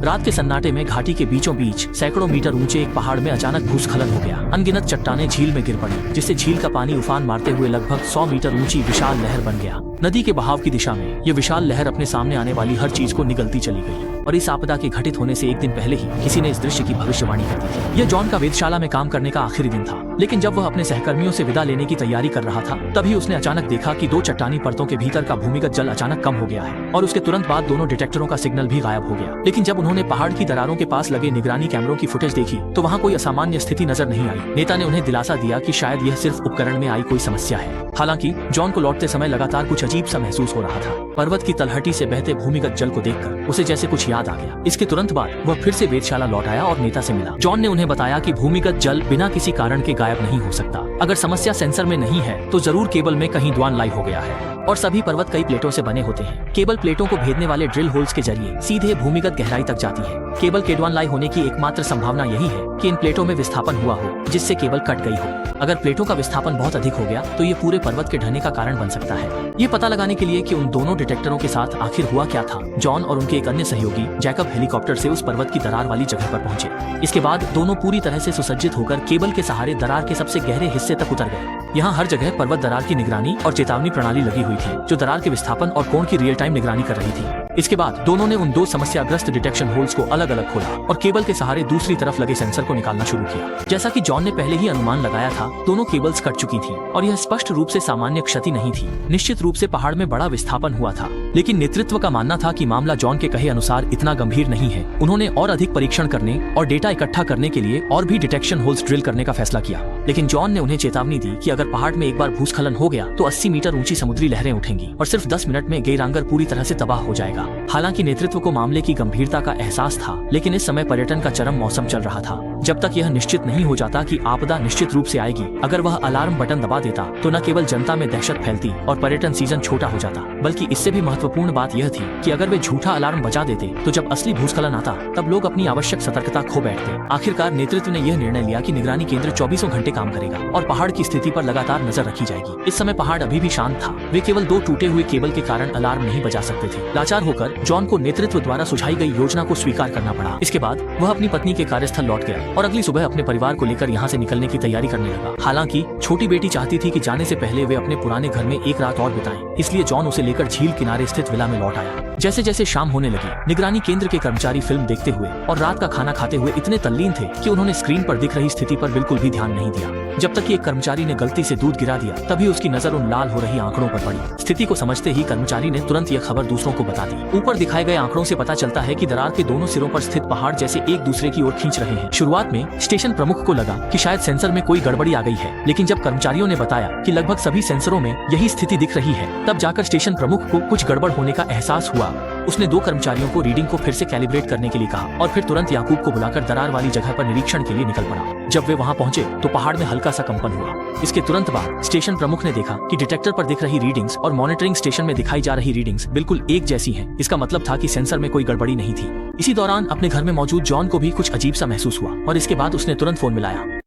रात के सन्नाटे में घाटी के बीचों बीच सैकड़ों मीटर ऊंचे एक पहाड़ में अचानक भूस्खलन हो गया। अनगिनत चट्टानें झील में गिर पड़ी, जिससे झील का पानी उफान मारते हुए लगभग 100 मीटर ऊंची विशाल लहर बन गया। नदी के बहाव की दिशा में ये विशाल लहर अपने सामने आने वाली हर चीज को निगलती चली गई। और इस आपदा के घटित होने से एक दिन पहले ही किसी ने इस दृश्य की भविष्यवाणी कर दी थी। यह जॉन का वेधशाला में काम करने का आखिरी दिन था, लेकिन जब वह अपने सहकर्मियों से विदा लेने की तैयारी कर रहा था, तभी उसने अचानक देखा कि 2 चट्टानी परतों के भीतर का भूमिगत जल अचानक कम हो गया है और उसके तुरंत बाद दोनों डिटेक्टरों का सिग्नल भी गायब हो गया। लेकिन जब उन्होंने पहाड़ की दरारों के पास लगे निगरानी कैमरों की फुटेज देखी तो वहाँ कोई असामान्य स्थिति नजर नहीं आई। नेता ने उन्हें दिलासा दिया कि शायद यह सिर्फ उपकरण में आई कोई समस्या है। हालांकि जॉन को लौटते समय लगातार कुछ अजीब सा महसूस हो रहा था। पर्वत की तलहटी से बहते भूमिगत जल को देखकर उसे जैसे कुछ याद आ गया। इसके तुरंत बाद वह फिर से वेधशाला लौट आया और नेता से मिला। जॉन ने उन्हें बताया कि भूमिगत जल बिना किसी कारण के गायब नहीं हो सकता। अगर समस्या सेंसर में नहीं है तो जरूर केबल में कहीं द्वान लाई हो गया है। और सभी पर्वत कई प्लेटों से बने होते हैं। केबल प्लेटों को भेदने वाले ड्रिल होल्स के जरिए सीधे भूमिगत गहराई तक जाती है। केबल के द्वान लाई होने की एकमात्र संभावना यही है कि इन प्लेटों में विस्थापन हुआ हो, जिससे केबल कट गई हो। अगर प्लेटों का विस्थापन बहुत अधिक हो गया तो ये पूरे पर्वत के ढहने का कारण बन सकता है। ये पता लगाने के लिए कि उन दोनों डिटेक्टरों के साथ आखिर हुआ क्या था, जॉन और उनके एक अन्य सहयोगी जैकब हेलीकॉप्टर से उस पर्वत की दरार वाली जगह पर पहुंचे। इसके बाद दोनों पूरी तरह से सुसज्जित होकर केबल के सहारे दरार के सबसे गहरे हिस्से तक उतर गए। यहाँ हर जगह पर्वत दरार की निगरानी और चेतावनी प्रणाली लगी हुई थी, जो दरार के विस्थापन और कोण की रियल टाइम निगरानी कर रही थी। इसके बाद दोनों ने उन 2 समस्याग्रस्त डिटेक्शन होल्स को अलग अलग खोला और केबल के सहारे दूसरी तरफ लगे सेंसर को निकालना शुरू किया। जैसा कि जॉन ने पहले ही अनुमान लगाया था, दोनों केबल्स कट चुकी थी और यह स्पष्ट रूप से सामान्य क्षति नहीं थी। निश्चित रूप से पहाड़ में बड़ा विस्थापन हुआ था, लेकिन नेतृत्व का मानना था कि मामला जॉन के कहे अनुसार इतना गंभीर नहीं है। उन्होंने और अधिक परीक्षण करने और डेटा इकट्ठा करने के लिए और भी डिटेक्शन होल्स ड्रिल करने का फैसला किया। लेकिन जॉन ने उन्हें चेतावनी दी कि अगर पहाड़ में एक बार भूस्खलन हो गया तो 80 मीटर ऊंची समुद्री लहरें उठेंगी और सिर्फ 10 मिनट में गेरांगर पूरी तरह से तबाह हो जाएगा। हालांकि नेतृत्व को मामले की गंभीरता का एहसास था, लेकिन इस समय पर्यटन का चरम मौसम चल रहा था। जब तक यह निश्चित नहीं हो जाता कि आपदा निश्चित रूप से आएगी, अगर वह अलार्म बटन दबा देता तो न केवल जनता में दहशत फैलती और पर्यटन सीजन छोटा हो जाता, बल्कि इससे भी महत्वपूर्ण बात यह थी कि अगर वे झूठा अलार्म बजा देते तो जब असली भूस्खलन आता तब लोग अपनी आवश्यक सतर्कता खो बैठते। आखिरकार नेतृत्व ने यह निर्णय लिया कि निगरानी केंद्र 24 घंटे काम करेगा और पहाड़ की स्थिति पर लगातार नजर रखी जाएगी। इस समय पहाड़ अभी भी शांत था। वे केवल 2 टूटे हुए केबल के कारण अलार्म नहीं बजा सकते थे। लाचार होकर जॉन को नेतृत्व द्वारा सुझाई गई योजना को स्वीकार करना पड़ा। इसके बाद वह अपनी पत्नी के कार्यस्थल लौट गया और अगली सुबह अपने परिवार को लेकर यहाँ से निकलने की तैयारी करने लगा। हालांकि छोटी बेटी चाहती थी कि जाने से पहले वे अपने पुराने घर में एक रात और बिताएं, इसलिए जॉन उसे लेकर झील किनारे स्थित विला में लौट आया। जैसे जैसे शाम होने लगी, निगरानी केंद्र के कर्मचारी फिल्म देखते हुए और रात का खाना खाते हुए इतने तल्लीन थे कि उन्होंने स्क्रीन पर दिख रही स्थिति पर बिल्कुल भी ध्यान नहीं दिया। जब तक कि एक कर्मचारी ने गलती से दूध गिरा दिया, तभी उसकी नजर उन लाल हो रही आंकड़ों पर पड़ी। स्थिति को समझते ही कर्मचारी ने तुरंत यह खबर दूसरों को बता दी। ऊपर दिखाए गए आंकड़ों से पता चलता है कि दरार के दोनों सिरों पर स्थित पहाड़ जैसे एक दूसरे की ओर खींच रहे हैं। शुरुआत में स्टेशन प्रमुख को लगा कि शायद सेंसर में कोई गड़बड़ी आ गई है, लेकिन जब कर्मचारियों ने बताया कि लगभग सभी सेंसरों में यही स्थिति दिख रही है, तब जाकर स्टेशन प्रमुख को कुछ गड़बड़ होने का एहसास हुआ। उसने 2 कर्मचारियों को रीडिंग को फिर से कैलिब्रेट करने के लिए कहा और फिर तुरंत याकूब को बुलाकर दरार वाली जगह पर निरीक्षण के लिए निकल पड़ा। जब वे वहां पहुंचे तो पहाड़ में हल्का सा कंपन हुआ। इसके तुरंत बाद स्टेशन प्रमुख ने देखा कि डिटेक्टर पर दिख रही रीडिंग्स और मॉनिटरिंग स्टेशन में दिखाई जा रही रीडिंग्स बिल्कुल एक जैसी हैं। इसका मतलब था कि सेंसर में कोई गड़बड़ी नहीं थी। इसी दौरान अपने घर में मौजूद जॉन को भी कुछ अजीब सा महसूस हुआ और इसके बाद उसने तुरंत फोन मिलाया।